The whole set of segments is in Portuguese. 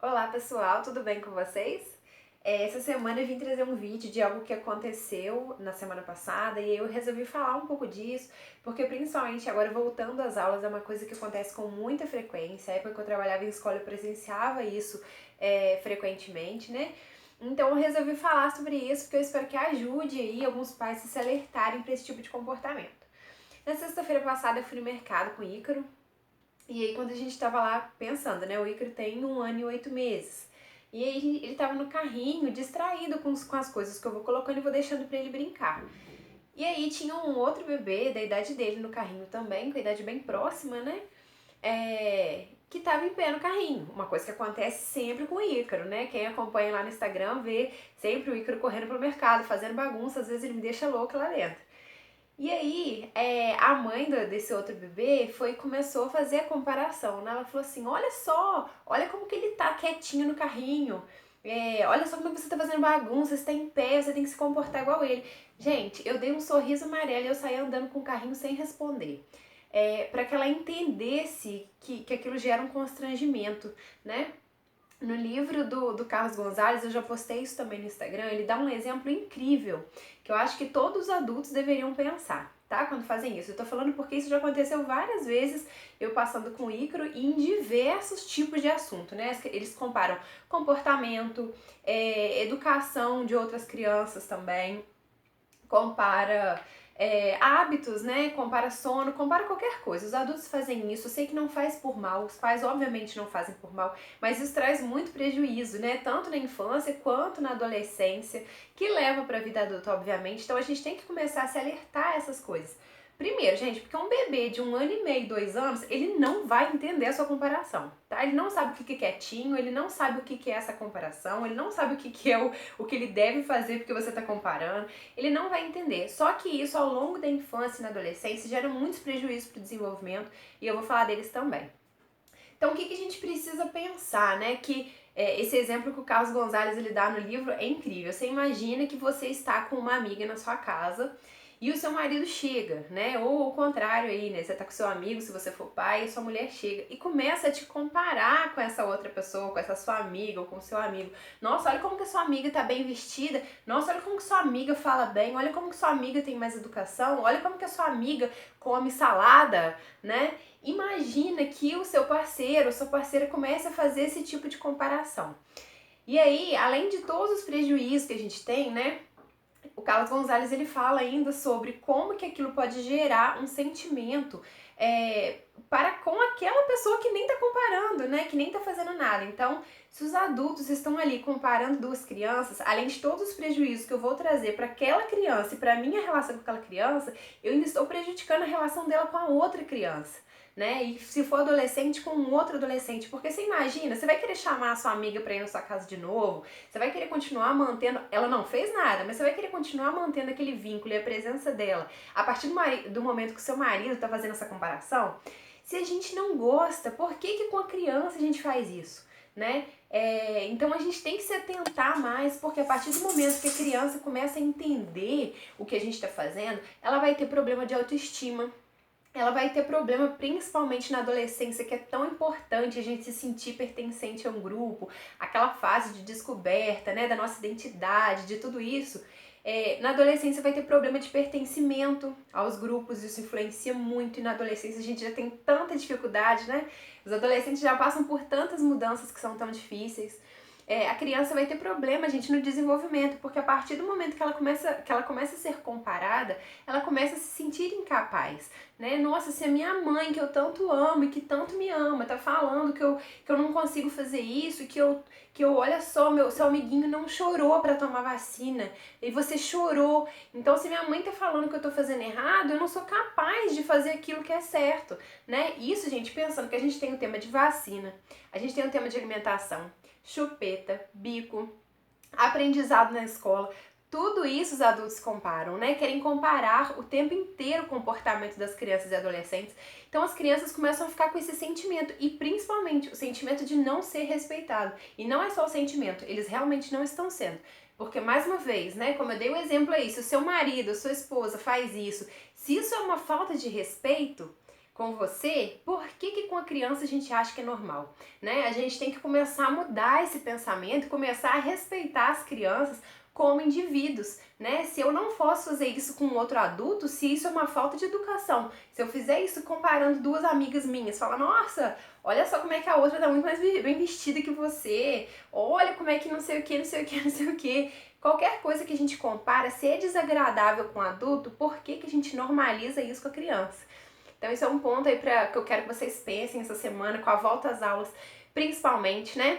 Olá pessoal, tudo bem com vocês? Essa semana eu vim trazer um vídeo de algo que aconteceu na semana passada e eu resolvi falar um pouco disso, porque principalmente agora voltando às aulas é uma coisa que acontece com muita frequência. A época que eu trabalhava em escola eu presenciava isso frequentemente, né? Então eu resolvi falar sobre isso porque eu espero que ajude aí alguns pais a se alertarem para esse tipo de comportamento. Na sexta-feira passada eu fui no mercado com o Ícaro. E aí quando a gente tava lá pensando, né, o Ícaro tem 1 ano e 8 meses. E aí ele tava no carrinho, distraído com as coisas que eu vou colocando e vou deixando pra ele brincar. E aí tinha um outro bebê da idade dele no carrinho também, com a idade bem próxima, né? Que tava em pé no carrinho. Uma coisa que acontece sempre com o Ícaro, né? Quem acompanha lá no Instagram vê sempre o Ícaro correndo pro mercado, fazendo bagunça, às vezes ele me deixa louca lá dentro. E aí, a mãe desse outro bebê começou a fazer a comparação, né? Ela falou assim, olha só, olha como que ele tá quietinho no carrinho, olha só como você tá fazendo bagunça, você tá em pé, você tem que se comportar igual ele. Gente, eu dei um sorriso amarelo e eu saí andando com o carrinho sem responder. Para que ela entendesse que aquilo gera um constrangimento, né? No livro do Carlos Gonzalez, eu já postei isso também no Instagram, ele dá um exemplo incrível, que eu acho que todos os adultos deveriam pensar, tá? Quando fazem isso. Eu tô falando porque isso já aconteceu várias vezes, eu passando com o Ícaro em diversos tipos de assunto, né? Eles comparam comportamento, educação de outras crianças também, compara hábitos, né? Compara sono, compara qualquer coisa. Os adultos fazem isso, eu sei que não faz por mal, os pais obviamente não fazem por mal, mas isso traz muito prejuízo, né? Tanto na infância quanto na adolescência, que leva para a vida adulta, obviamente. Então a gente tem que começar a se alertar a essas coisas. Primeiro, gente, porque um bebê de 1 ano e meio, 2 anos, ele não vai entender a sua comparação, tá? Ele não sabe o que é quietinho, ele não sabe o que é essa comparação, ele não sabe o que é o que ele deve fazer porque você tá comparando, ele não vai entender. Só que isso ao longo da infância e na adolescência gera muitos prejuízos para o desenvolvimento e eu vou falar deles também. Então o que a gente precisa pensar, né? Que esse exemplo que o Carlos Gonzalez ele dá no livro é incrível. Você imagina que você está com uma amiga na sua casa e o seu marido chega, né? Ou o contrário aí, né? Você tá com seu amigo, se você for pai, e sua mulher chega e começa a te comparar com essa outra pessoa, com essa sua amiga ou com o seu amigo. Nossa, olha como que a sua amiga tá bem vestida. Nossa, olha como que sua amiga fala bem. Olha como que sua amiga tem mais educação. Olha como que a sua amiga come salada, né? Imagina que o seu parceiro ou sua parceira comece a fazer esse tipo de comparação. E aí, além de todos os prejuízos que a gente tem, né? O Carlos Gonzalez ele fala ainda sobre como que aquilo pode gerar um sentimento para com aquela pessoa que nem tá comparando, né? Que nem tá fazendo nada. Então, se os adultos estão ali comparando duas crianças, além de todos os prejuízos que eu vou trazer para aquela criança e para minha relação com aquela criança, eu ainda estou prejudicando a relação dela com a outra criança, né? E se for adolescente, com um outro adolescente. Porque você imagina, você vai querer chamar a sua amiga pra ir na sua casa de novo, você vai querer continuar mantendo, ela não fez nada, mas você vai querer continuar mantendo aquele vínculo e a presença dela a partir do momento que o seu marido tá fazendo essa comparação. Se a gente não gosta, por que com a criança a gente faz isso, né? Então a gente tem que se atentar mais, porque a partir do momento que a criança começa a entender o que a gente está fazendo, ela vai ter problema de autoestima, ela vai ter problema principalmente na adolescência, que é tão importante a gente se sentir pertencente a um grupo, aquela fase de descoberta, né, da nossa identidade, de tudo isso. Na adolescência vai ter problema de pertencimento aos grupos, isso influencia muito, e na adolescência a gente já tem tanta dificuldade, né? Os adolescentes já passam por tantas mudanças que são tão difíceis. A criança vai ter problema, gente, no desenvolvimento, porque a partir do momento que ela começa a ser comparada, ela começa a se sentir incapaz, né? Nossa, se a minha mãe, que eu tanto amo e que tanto me ama, tá falando que eu não consigo fazer isso, que eu olha só, seu amiguinho não chorou pra tomar vacina, e você chorou. Então, se minha mãe tá falando que eu tô fazendo errado, eu não sou capaz de fazer aquilo que é certo, né? Isso, gente, pensando que a gente tem o tema de vacina, a gente tem o tema de alimentação, chupeta, bico, aprendizado na escola. Tudo isso os adultos comparam, né? Querem comparar o tempo inteiro o comportamento das crianças e adolescentes. Então as crianças começam a ficar com esse sentimento e principalmente o sentimento de não ser respeitado. E não é só o sentimento, eles realmente não estão sendo. Porque, mais uma vez, né, como eu dei o exemplo aí, se o seu marido, a sua esposa faz isso, se isso é uma falta de respeito, com você, por que que com a criança a gente acha que é normal, né? A gente tem que começar a mudar esse pensamento e começar a respeitar as crianças como indivíduos, né? Se eu não posso fazer isso com outro adulto, se isso é uma falta de educação, se eu fizer isso comparando duas amigas minhas, falar, nossa, olha só como é que a outra tá muito mais bem vestida que você, olha como é que não sei o que, não sei o que, não sei o que. Qualquer coisa que a gente compara, se é desagradável com o adulto, por que que a gente normaliza isso com a criança? Então esse é um ponto aí que eu quero que vocês pensem essa semana, com a volta às aulas, principalmente, né?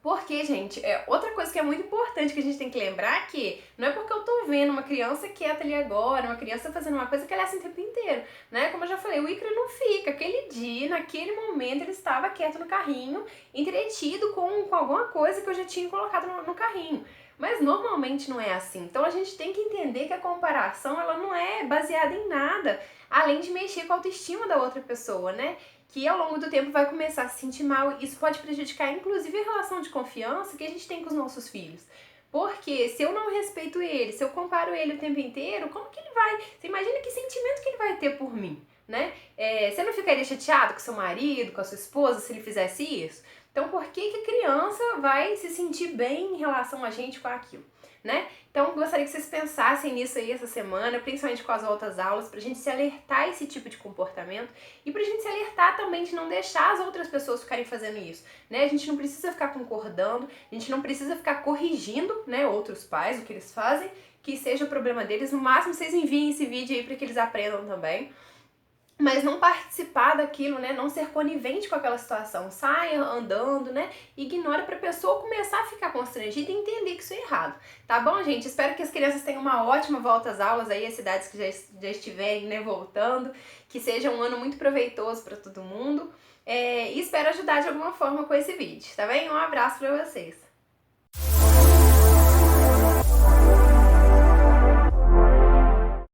Porque, gente, outra coisa que é muito importante que a gente tem que lembrar é que não é porque eu tô vendo uma criança quieta ali agora, uma criança fazendo uma coisa que ela é assim o tempo inteiro, né? Como eu já falei, o Icra não fica. Aquele dia, naquele momento, ele estava quieto no carrinho, entretido com alguma coisa que eu já tinha colocado no carrinho. Mas normalmente não é assim. Então a gente tem que entender que a comparação, ela não é baseada em nada, além de mexer com a autoestima da outra pessoa, né? Que ao longo do tempo vai começar a se sentir mal. Isso pode prejudicar, inclusive, a relação de confiança que a gente tem com os nossos filhos. Porque se eu não respeito ele, se eu comparo ele o tempo inteiro, como que ele vai? Você imagina que sentimento que ele vai ter por mim, né? Você não ficaria chateado com seu marido, com a sua esposa, se ele fizesse isso? Então, por que que a criança vai se sentir bem em relação a gente com aquilo, né? Então, gostaria que vocês pensassem nisso aí essa semana, principalmente com as outras aulas, pra gente se alertar a esse tipo de comportamento e pra gente se alertar também de não deixar as outras pessoas ficarem fazendo isso, né? A gente não precisa ficar concordando, a gente não precisa ficar corrigindo, né, outros pais, o que eles fazem, que seja o problema deles. No máximo, vocês enviem esse vídeo aí pra que eles aprendam também. Mas não participar daquilo, né? Não ser conivente com aquela situação. Saia andando, né? Ignora pra pessoa começar a ficar constrangida e entender que isso é errado. Tá bom, gente? Espero que as crianças tenham uma ótima volta às aulas aí, as cidades que já estiverem, né, voltando. Que seja um ano muito proveitoso pra todo mundo. E espero ajudar de alguma forma com esse vídeo, tá bem? Um abraço pra vocês.